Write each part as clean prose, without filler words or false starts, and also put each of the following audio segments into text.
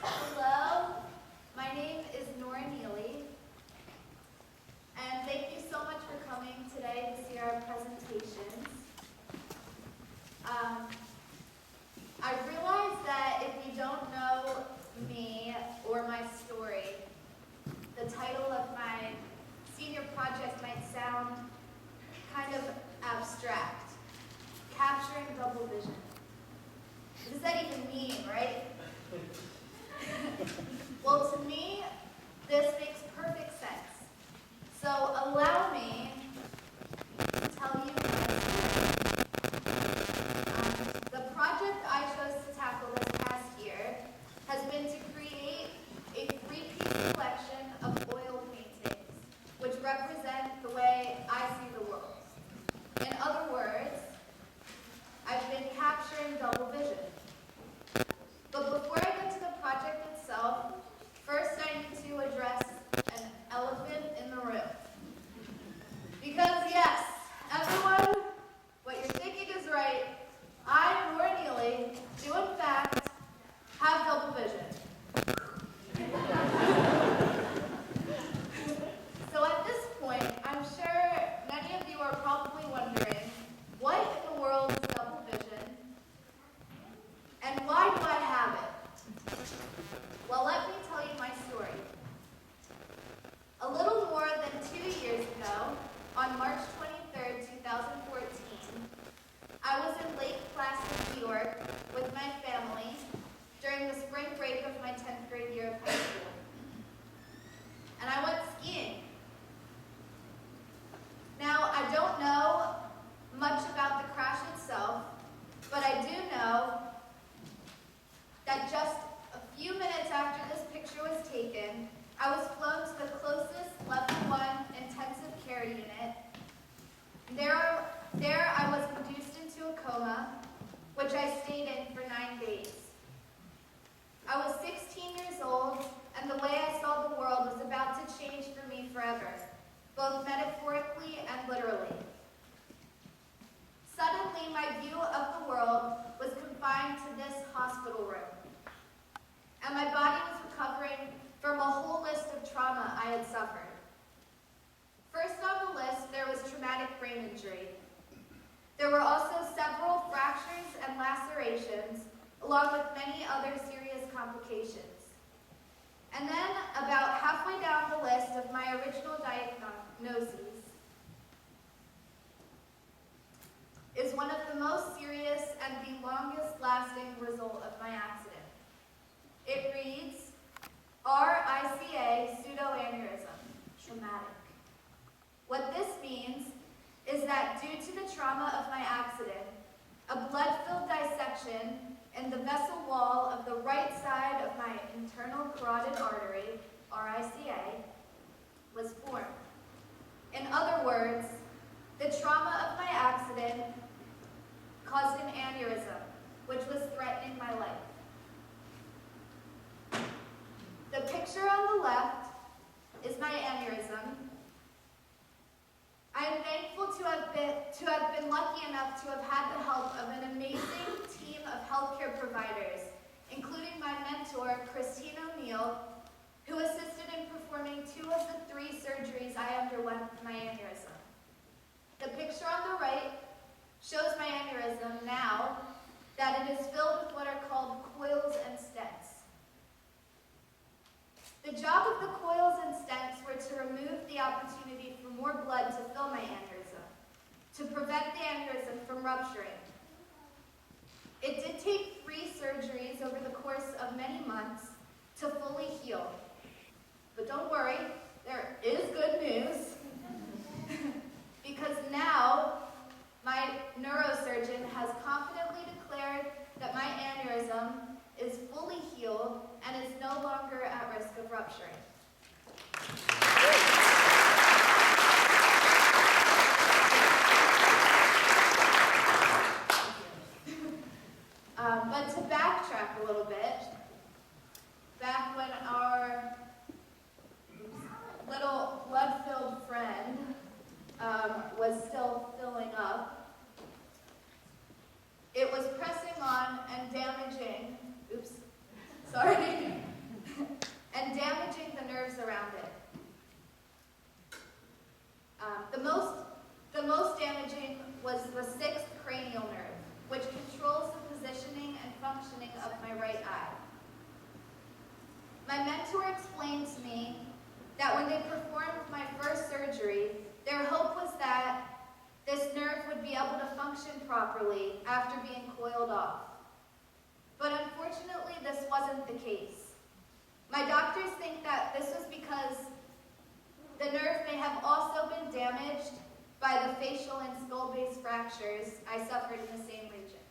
Hello, my name is Nora Neely, and thank you so much for coming today to see our presentations. I realize that if you don't know me or my story, the title of my senior project might sound kind of abstract. Capturing double vision. What does that even mean, right? Well, to me, this makes perfect sense. So allow me to tell you my story. The project I chose to tackle this past year has been to create a three-piece collection of oil paintings, which represent the way I see the world. In other words, I've been capturing double vision. But before I get to the project itself, first I need to address an elephant in the room. Because yes, everyone, what you're thinking is right. I, Nora Neely, do in fact have double vision. So at this point, I'm sure many of you are probably wondering, what in the world is double vision? And why do I have it? Well, let me tell you my story. A little more than 2 years ago, on March 23rd, 2014, I was in Lake Placid, New York with my family during the spring break of my 10th grade year of high school. And I went skiing. Now, I don't know much about the crash itself, but I do know that just a few minutes after this picture was taken, I was flown to the closest level 1 intensive care unit. There I was reduced into a coma, which I stayed in for 9 days. I was 16 years old, and the way I saw the world was about to change for me forever, both metaphorically and literally. Suddenly, my view of the world was confined to this hospital room, and my body was recovering from a whole list of trauma I had suffered. First on the list, there was traumatic brain injury. There were also several fractures and lacerations, along with many other serious complications. And then, about halfway down the list of my original diagnoses, is one of the most serious and the longest lasting result of my accident. It reads, RICA pseudoaneurysm, traumatic. What this means is that due to the trauma of my accident, a blood-filled dissection in the vessel wall of the right side of my internal carotid artery, RICA, was formed. In other words, the trauma of my accident caused an aneurysm, which was threatening my life. The picture on the left is my aneurysm. I am thankful to have been lucky enough to have had the help of an amazing team of healthcare providers, including my mentor, Christine O'Neill, who assisted in performing 2 of the 3 surgeries I underwent with my aneurysm. The picture on the right shows my aneurysm now that it is filled with what are called coils and stents. The job of the coils and stents were to remove the opportunity for more blood to fill my aneurysm, to prevent the aneurysm from rupturing. It did take 3 surgeries over the course of many months to fully heal. But don't worry, there is good news. Because now, my neurosurgeon has confidently declared that my aneurysm is fully healed and is no longer at risk of rupturing. was still filling up, it was pressing on and damaging, and damaging the nerves around it. The most damaging was the 6th cranial nerve, which controls the positioning and functioning of my right eye. My mentor explained to me that when they performed my first surgery, their hope was that this nerve would be able to function properly after being coiled off. But unfortunately, this wasn't the case. My doctors think that this was because the nerve may have also been damaged by the facial and skull-base fractures I suffered in the same region.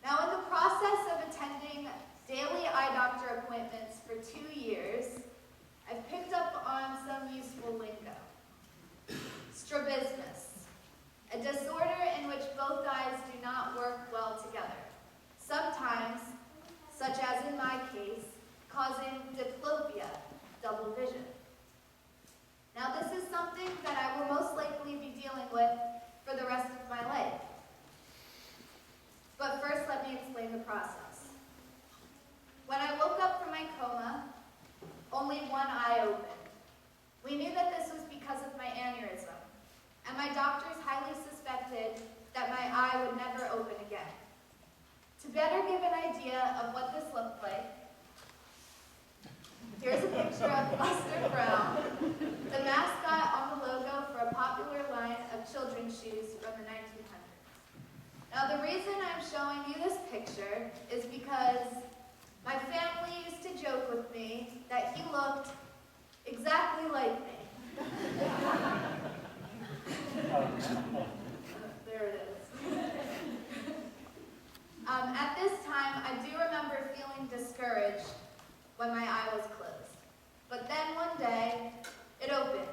Now, in the process of attending daily eye doctor appointments for 2 years, I've picked up on some useful lingo. Strabismus, a disorder in which both eyes do not work well together, sometimes, such as in my case, causing diplopia, double vision. Now, this is something that I will most likely be dealing with for the rest of my life. But first, let me explain the process. When I woke up from my coma, only one eye opened. We knew that this was because of my aneurysm, and my doctors highly suspected that my eye would never open again. To better give an idea of what this looked like, here's a picture of Buster Brown, the mascot on the logo for a popular line of children's shoes from the 1900s. Now, the reason I'm showing you this picture is because my family used to joke with me that he looked exactly like me. There it is. At this time, I do remember feeling discouraged when my eye was closed. But then one day, it opened.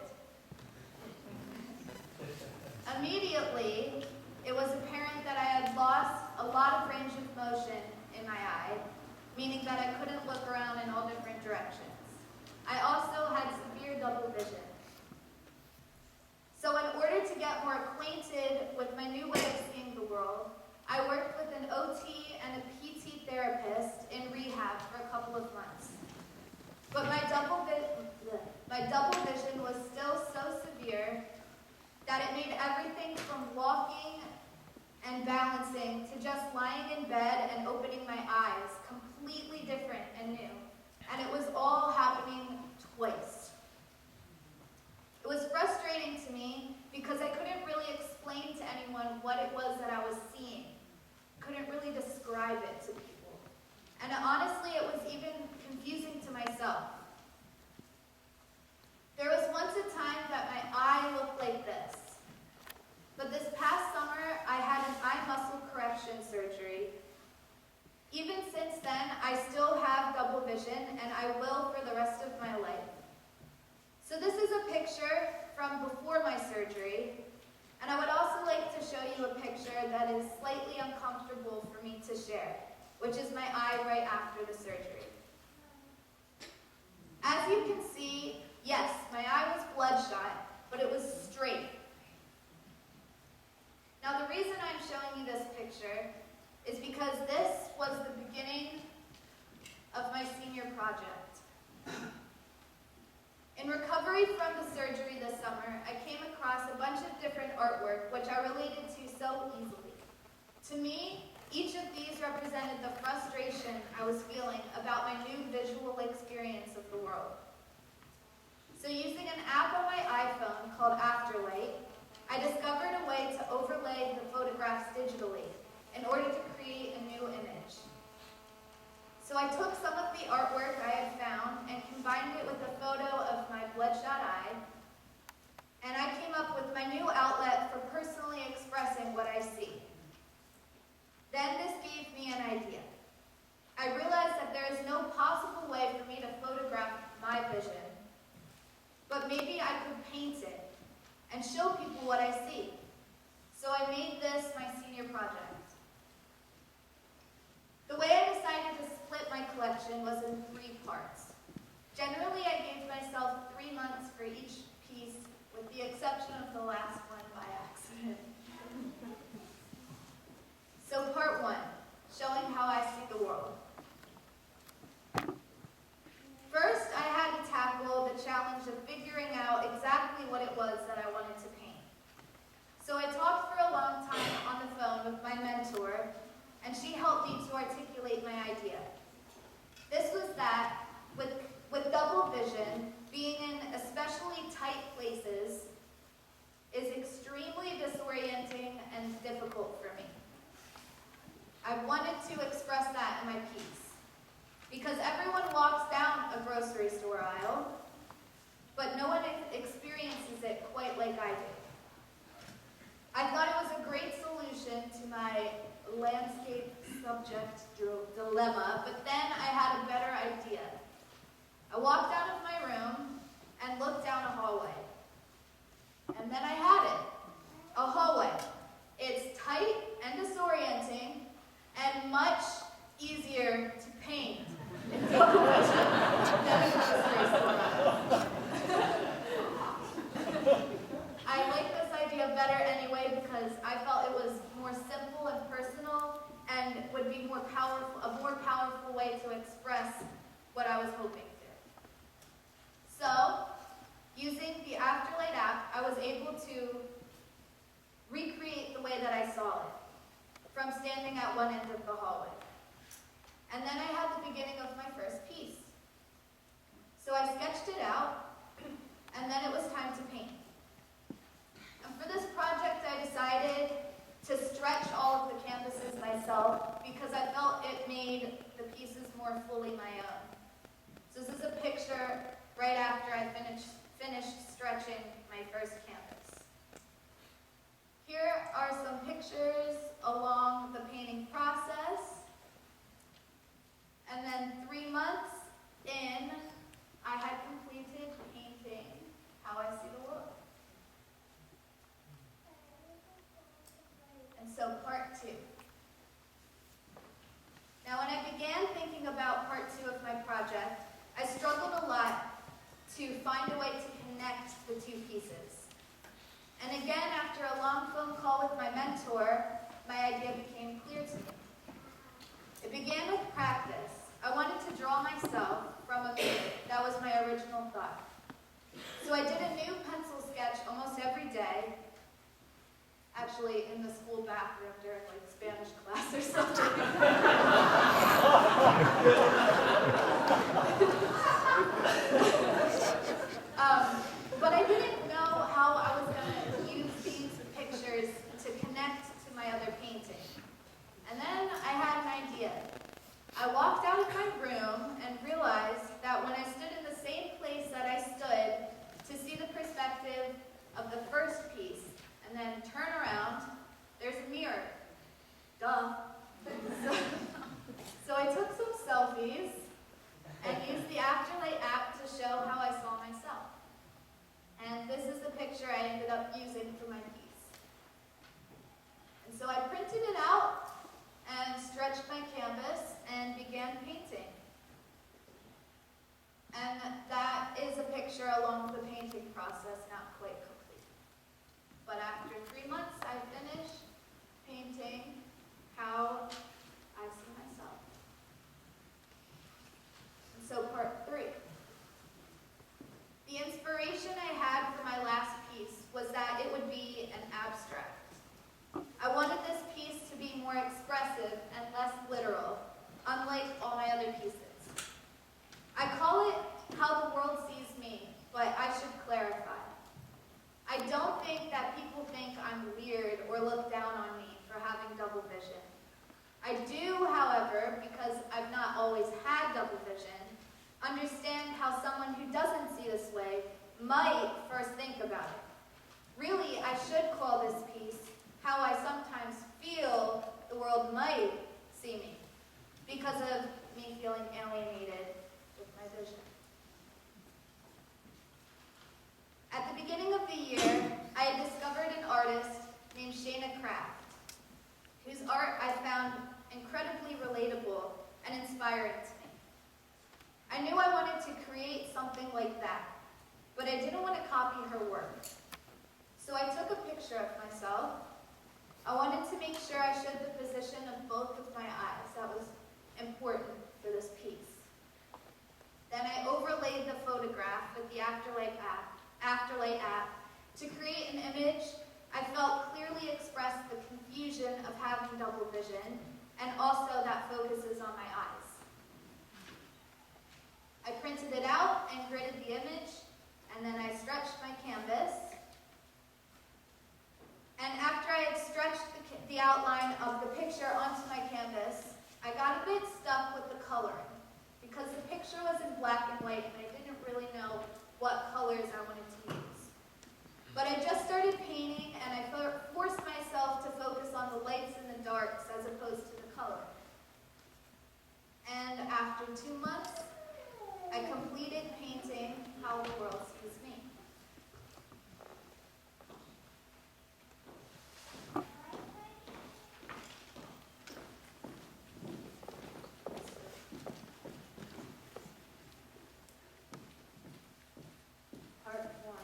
Immediately, it was apparent that I had lost a lot of range of motion in my eye, meaning that I couldn't look around in all different directions. I also had severe double vision. So in order to get more acquainted with my new way of seeing the world, I worked with an OT and a PT therapist in rehab for a couple of months. But my double vision was still so severe that it made everything from walking and balancing to just lying in bed and opening my eyes completely different and new. And it was all happening twice. It was frustrating to me because I couldn't really explain to anyone what it was that I was seeing. Couldn't really describe it to people. And honestly, it was even confusing to myself. There was once a time that my eye looked like this. But this past summer, I had an eye muscle correction surgery. Even since then, I still have double vision, and I will for the rest of my life. So this is a picture from before my surgery, and I would also like to show you a picture that is slightly uncomfortable for me to share, which is my eye right after the surgery. As you can see, yes, my eye was bloodshot, but it was straight. Now, the reason I'm showing you this picture is because this was the beginning of my senior project. In recovery from the surgery this summer, I came across a bunch of different artwork which I related to so easily. To me, each of these represented the frustration I was feeling about my new visual experience of the world. So using an app on my iPhone called Afterlight, I discovered a way to overlay the photographs digitally in order to create a new image. So I took some of the artwork I had found and combined it with a photo of my bloodshot eye, and I came up with my new outlet for personally expressing what I see. Then this gave me an idea. I realized that there is no possible way for me to photograph my vision, but maybe I could paint it and show people what I see. So I made this my senior project. The way I decided to split my collection was in 3 parts. Generally, I gave myself 3 months for each piece, with the So I talked for a long time on the phone with my mentor, and she helped me to articulate my idea. This was that, with double vision, being in especially tight places is extremely disorienting and difficult for me. I wanted to express that in my piece, because everyone walks down a grocery store aisle, but no one experiences it quite like I do. I thought it was a great solution to my landscape subject dilemma, but then I had a better idea. I walked out of my room and looked down a hallway. And then I had it. A hallway. It's tight and disorienting and much easier to paint and take a picture than a grocery store aisle. I like this idea better anyway because I felt it was more simple and personal and would be a more powerful way to express what I was hoping to. So, using the Afterlight app, I was able to recreate the way that I saw it, from standing at one end of the hallway. And then I had the beginning of my first piece. So I sketched it out, and then it was time to paint. And for this project, I decided to stretch all of the canvases myself because I felt it made the pieces more fully my own. So this is a picture right after I finished stretching my first canvas. Here are some pictures along the painting process. And then 3 months in, I had completed painting how I see the world. And so part 2. Now when I began thinking about part 2 of my project, I struggled a lot to find a way to connect the 2 pieces. And again, after a long phone call with my mentor, my idea became clear to me. It began with practice. I wanted to draw myself from a mirror. That was my original thought. So I did a new pencil sketch almost every day, actually in the school bathroom during like Spanish class or something. But I didn't know how I was going to use these pictures to connect to my other painting. And then I had an idea. I walked out of my room and realized that when I stood in the same place that I stood to see the perspective of the first piece and then turn around, there's a mirror. Duh. So I took some selfies and used the Afterlight app to show how I saw myself. And this is the picture I ended up using for my piece. And so I printed it out and stretched my canvas and began painting. And that is a picture along the painting process, not quite complete. But after 3 months, I finished painting how I see myself. And so part 3. The inspiration I had for my last piece was that it would be an abstract. I wanted this piece to be more expressive and less literal, unlike all my other pieces. I call it How the World Sees Me, but I should clarify. I don't think that people think I'm weird or look down on me for having double vision. I do, however, because I've not always had double vision, understand how someone who doesn't see this way might first think about it. Really, I should call this piece How I Sometimes Feel the World Might See Me, because of me feeling alienated with my vision. At the beginning of the year, I had discovered an artist named Shayna Kraft, whose art I found incredibly relatable and inspiring to me. I knew I wanted to create something like that, but I didn't want to copy her work. So I took a picture of myself. I wanted to make sure I showed the position of both of my eyes. That was important for this piece. Then I overlaid the photograph with the Afterlight app to create an image I felt clearly express the confusion of having double vision, and also that focuses on my eyes. I printed it out and gridded the image, and then I stretched my canvas. And after I had stretched the outline of the picture onto my canvas, I got a bit stuck with the coloring because the picture was in black and white and I didn't really know what colors I wanted to use. But I just started painting and I forced myself to focus on the lights and the darks as opposed to the color. And after 2 months, I completed painting how the world sees me. Part 1.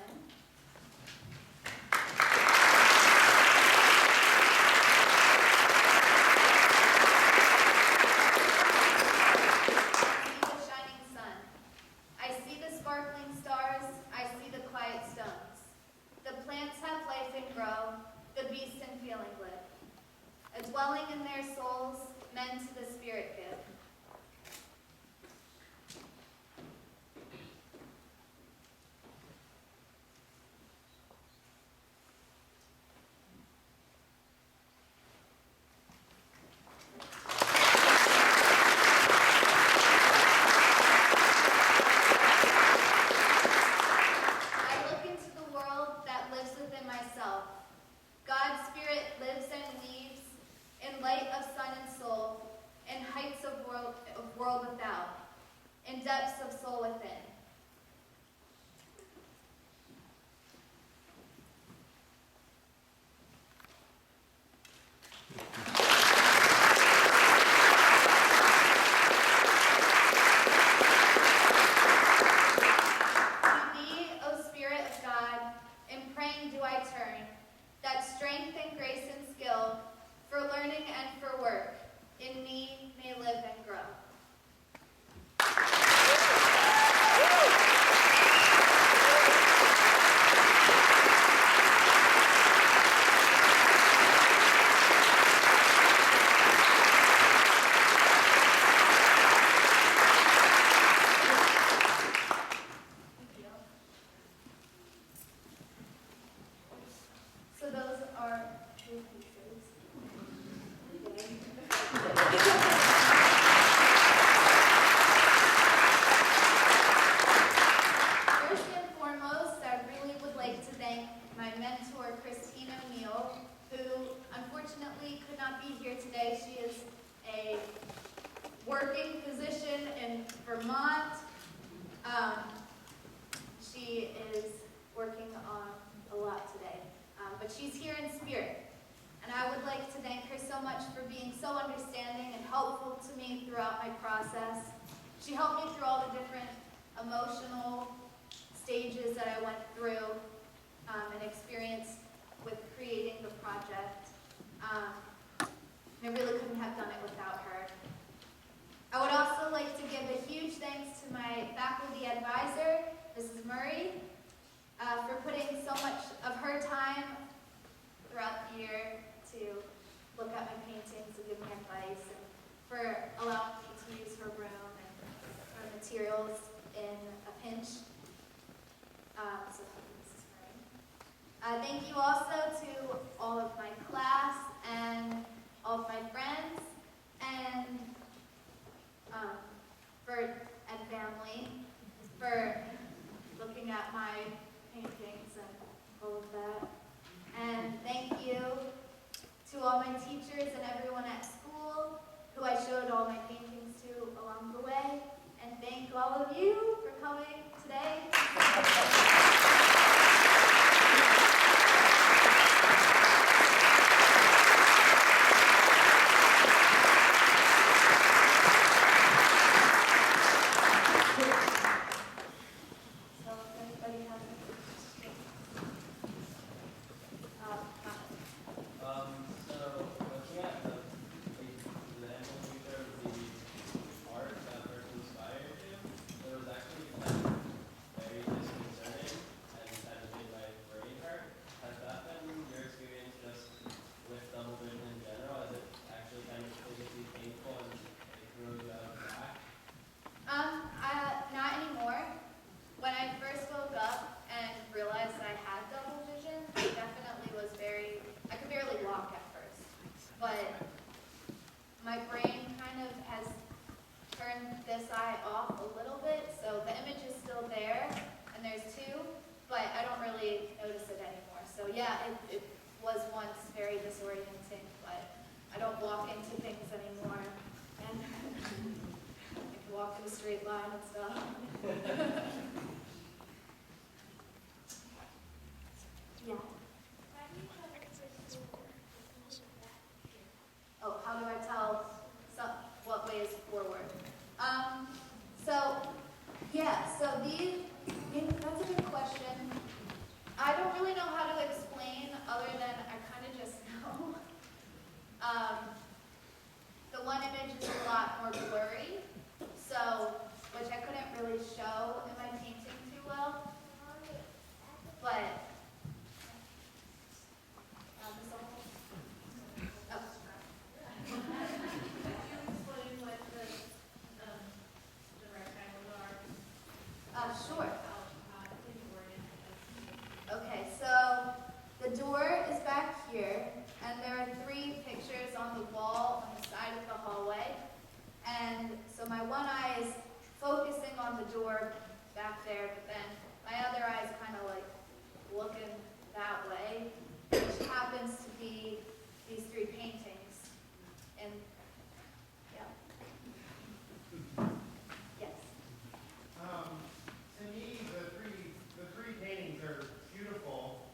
Dwelling in their souls, men to the Spirit give. I look into the world that lives within myself. God's Spirit lives and weaves in light of sun and soul, in heights of world without, in depths of soul within. To thee, O Spirit of God, in praying do I turn, that strength and grace and skill for learning and for work in me may live and grow. So those are two pieces. First and foremost, I really would like to thank my mentor, Christina Neal, who unfortunately could not be here today. She is a working physician in Vermont. She is working on a lot today, but she's here in spirit. And I would like to thank her so much for being so understanding and helpful to me throughout my process. She helped me through all the different emotional stages that I went through and experienced with creating the project. I really couldn't have done it without her. I would also like to give a huge thanks to my faculty advisor, Mrs. Murray, for putting so much of her time throughout the year to look at my paintings and give me advice, and for allowing me to use her room and her materials in a pinch. So thank you, Mrs. Murray. Thank you also to all of my class and all of my friends and family for looking at my paintings and all of that. And thank you to all my teachers and everyone at school who I showed all my paintings to along the way. And thank all of you for coming today. So if anybody has any questions. was once very disorienting, but I don't walk into things anymore. And I can walk in a straight line and stuff. Yeah. Oh, how do I tell what way is forward? That's a good question. I don't really know how to explain other than I kind of just know. The one image is a lot more blurry, which I couldn't really show in my painting too well. But sure. Okay, so the door is back here, and there are 3 pictures on the wall on the side of the hallway. And so my one eye is focusing on the door back there, but then my other eye is kind of like looking that way, which happens to be these 3 paintings. And yeah. Yes. To me, the three paintings are beautiful.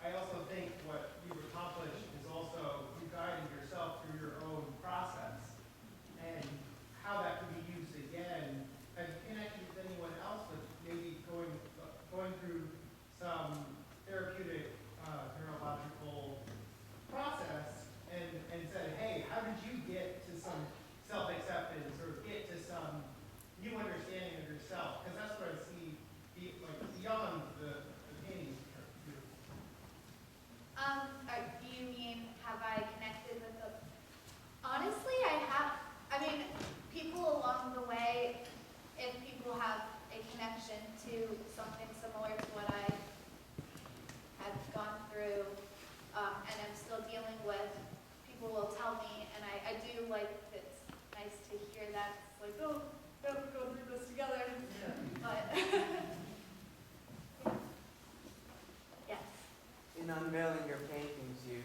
I also think what you've accomplished is also you guided yourself through your own process and how that can be used again. Have you connected with anyone else with maybe going through some therapeutic neurological process and said, hey, how did you get to some self-acceptance or get to some new understanding of yourself? Because that's what I see beyond the paintings. Do you mean have I connected with the? Honestly, I have. I mean, people along the way, if people have a connection to something similar to what I have gone through and I'm still dealing with, people will tell me, and I do like. It's nice to hear that. It's like, oh, we're going through this together. Yeah. But yes. In unveiling your paintings, you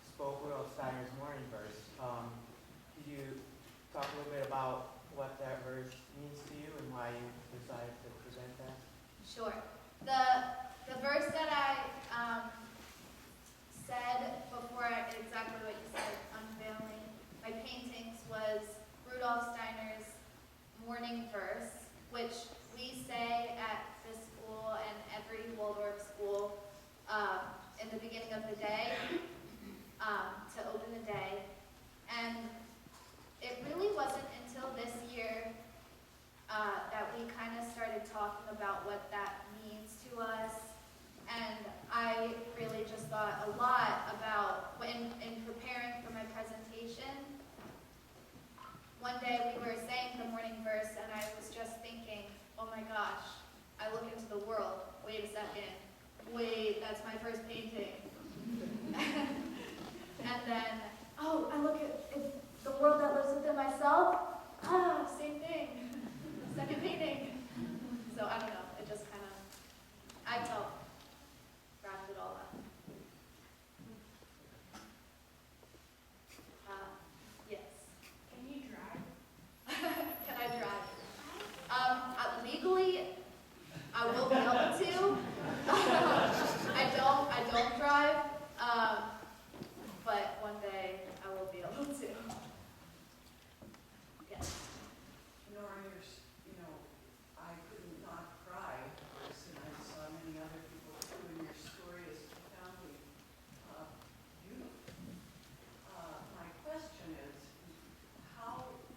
spoke Rudolf Steiner's Morning Verse. Could you talk a little bit about what that verse means to you and why you decided to present that? Sure. The verse that I said before, exactly what you said, unveiling my paintings, was Rudolf Steiner's Morning Verse, which we say at this school and every Waldorf school in the beginning of the day to open the day. And it really wasn't until this year that we kind of started talking about what that means to us. And I really just thought a lot about, in preparing for my presentation, one day we were saying the morning verse and I was just thinking, oh my gosh, I look into the world, wait a second, wait, that's my first painting. And then, oh, I look at the world that lives within myself, same thing, second painting. So I don't know, it just kind of, I felt, wrapped it all up. Yes. Can you drive? Can I drive? Legally, I will be able to. I don't drive, but one day I will be able to. Yes. Nora, I couldn't not cry, of course, and I saw many other people too, and your story is profoundly beautiful. My question is,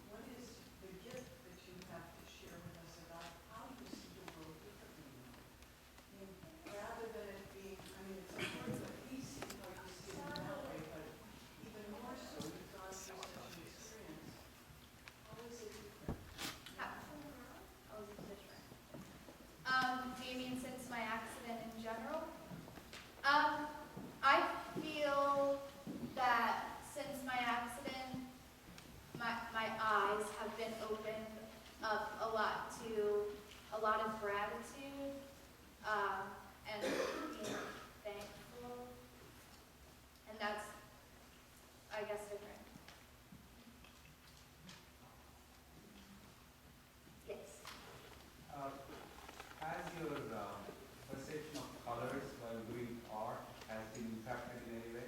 what is the gift that you have to share with us about how you see the world differently now? I mean, rather than it being, it's important that we see how you see it in that way, but even more so, you've gone through such an experience. How is it different? How is it different? Do you mean since my accident in general? I feel that since my accident, my eyes have been opened up a lot to a lot of gratitude and being thankful. And impacted in any way?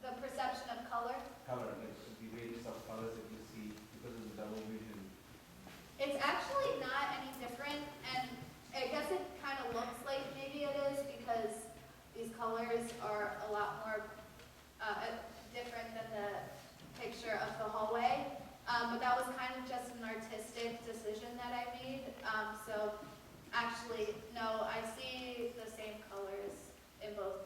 The perception of color. Color, like the various of colors that you see because of the double vision. It's actually not any different, and I guess it kind of looks like maybe it is because these colors are a lot more different than the picture of the hallway. But that was kind of just an artistic decision that I made. So actually, no, I see the same colors in both